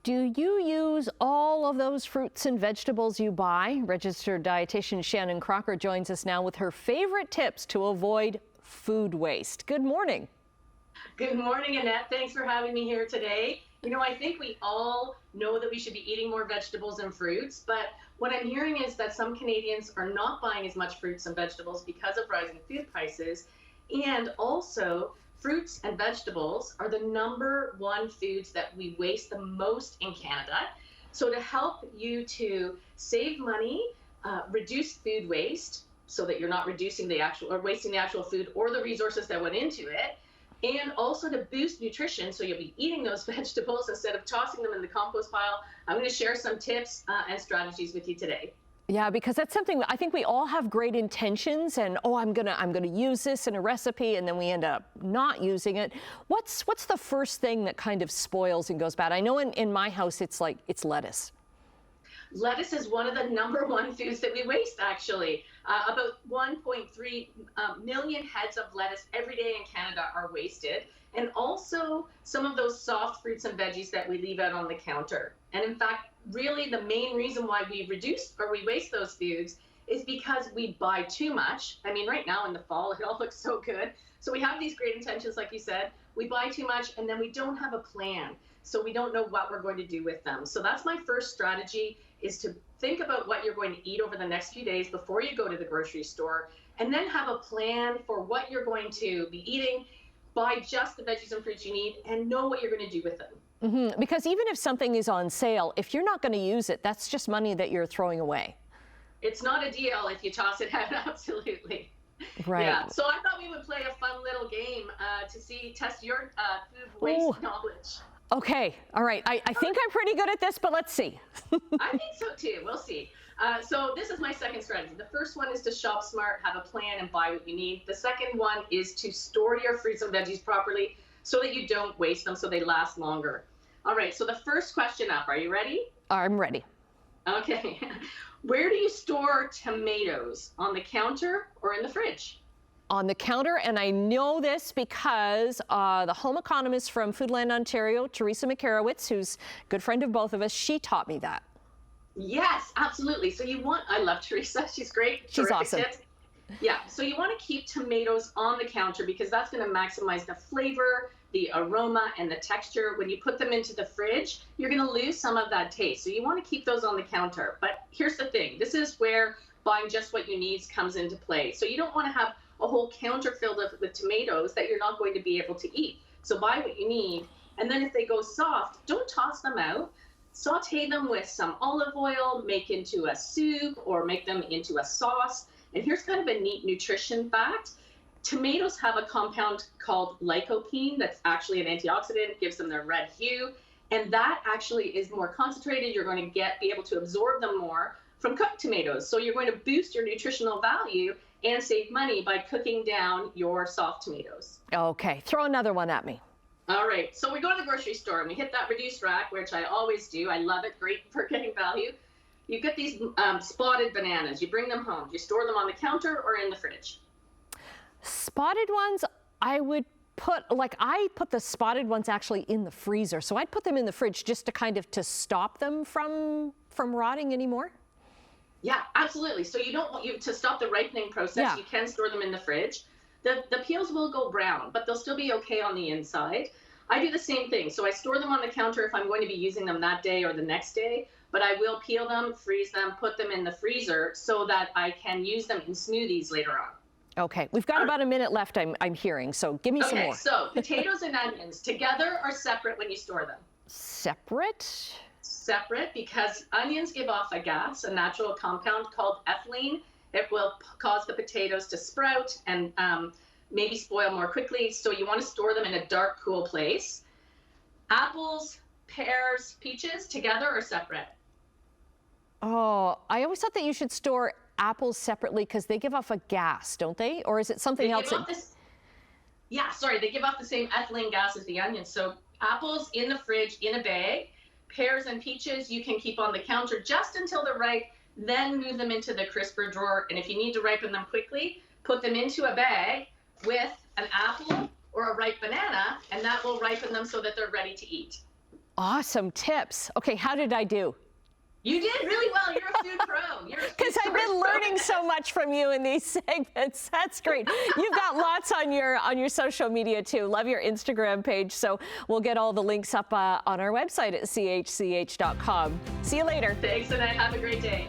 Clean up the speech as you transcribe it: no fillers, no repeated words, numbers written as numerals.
Do you use all of those fruits and vegetables you buy? Registered dietitian Shannon Crocker joins us now with her favorite tips to avoid food waste. Good morning. Good morning, Annette. Thanks for having me here today. You know, I think we all know that we should be eating more vegetables and fruits, but what I'm hearing is that some Canadians are not buying as much fruits and vegetables because of rising food prices. And also, fruits and vegetables are the #1 foods that we waste the most in Canada. So to help you to save money, reduce food waste so that you're not reducing the actual or wasting the actual food or the resources that went into it, and also to boost nutrition so you'll be eating those vegetables instead of tossing them in the compost pile, I'm going to share some tips and strategies with you today. Yeah, because that's something I think we all have great intentions and, oh, I'm gonna use this in a recipe, and then we end up not using it. What's the first thing that kind of spoils and goes bad? I know in my house it's lettuce. Lettuce is one of the #1 foods that we waste, actually. About 1.3 million heads of lettuce every day in Canada are wasted. And also some of those soft fruits and veggies that we leave out on the counter. And in fact, really the main reason why we waste those foods is because we buy too much. I mean, right now in the fall, it all looks so good. So we have these great intentions, like you said, we buy too much and then we don't have a plan. So we don't know what we're going to do with them. So that's my first strategy, is to think about what you're going to eat over the next few days before you go to the grocery store, and then have a plan for what you're going to be eating. Buy just the veggies and fruits you need and know what you're going to do with them. Because even if something is on sale, if you're not going to use it, that's just money that you're throwing away. It's not a deal if you toss it out, absolutely. Right. Yeah. So I thought we would play a fun little game to test your food waste knowledge. Okay. All right. I think I'm pretty good at this, but let's see. I think so too. We'll see. So this is my second strategy. The first one is to shop smart, have a plan, and buy what you need. The second one is to store your fruits and veggies properly so that you don't waste them, so they last longer. All right. So the first question up. Are you ready? I'm ready. Okay. Where do you store tomatoes? On the counter or in the fridge? On the counter, and I know this because the home economist from Foodland, Ontario, Teresa McCarowitz, who's a good friend of both of us, she taught me that. Yes, absolutely. So I love Teresa. She's great. She's awesome. Tips. Yeah. So you want to keep tomatoes on the counter because that's going to maximize the flavor, the aroma, and the texture. When you put them into the fridge, you're going to lose some of that taste. So you want to keep those on the counter. But here's the thing. This is where buying just what you need comes into play. So you don't want to have a whole counter filled up with tomatoes that you're not going to be able to eat. So buy what you need. And then if they go soft, don't toss them out. Saute them with some olive oil, make into a soup, or make them into a sauce. And here's kind of a neat nutrition fact. Tomatoes have a compound called lycopene that's actually an antioxidant, gives them their red hue. And that actually is more concentrated. You're going to be able to absorb them more from cooked tomatoes. So you're going to boost your nutritional value and save money by cooking down your soft tomatoes. Okay, throw another one at me. All right, so we go to the grocery store and we hit that reduced rack, which I always do. I love it, great for getting value. You get these spotted bananas. You bring them home. Do you store them on the counter or in the fridge? Spotted ones, I put the spotted ones actually in the freezer. So I'd put them in the fridge just to kind of stop them from rotting anymore. Yeah, absolutely. So you don't want to stop the ripening process. Yeah. You can store them in the fridge. The peels will go brown, but they'll still be okay on the inside. I do the same thing. So I store them on the counter if I'm going to be using them that day or the next day, but I will peel them, freeze them, put them in the freezer so that I can use them in smoothies later on. Okay, we've got about a minute left, I'm hearing, so give me some more. Okay, so potatoes and onions, together or separate when you store them? Separate? Separate, because onions give off a gas, a natural compound called ethylene. It will cause the potatoes to sprout and maybe spoil more quickly. So you want to store them in a dark, cool place. Apples, pears, peaches, together or separate? Oh, I always thought that you should store apples separately because they give off a gas, don't they? Or is it something else? Yeah, sorry, they give off the same ethylene gas as the onions. So apples in the fridge in a bag. Pears and peaches you can keep on the counter just until they're ripe, then move them into the crisper drawer. And if you need to ripen them quickly, put them into a bag with an apple or a ripe banana, and that will ripen them so that they're ready to eat. Awesome tips. Okay, how did I do? You did really well. You're a food pro. Because I've been learning so much from you in these segments. That's great. You've got lots on your social media too. Love your Instagram page. So we'll get all the links up on our website at chch.com. See you later. Thanks, and have a great day.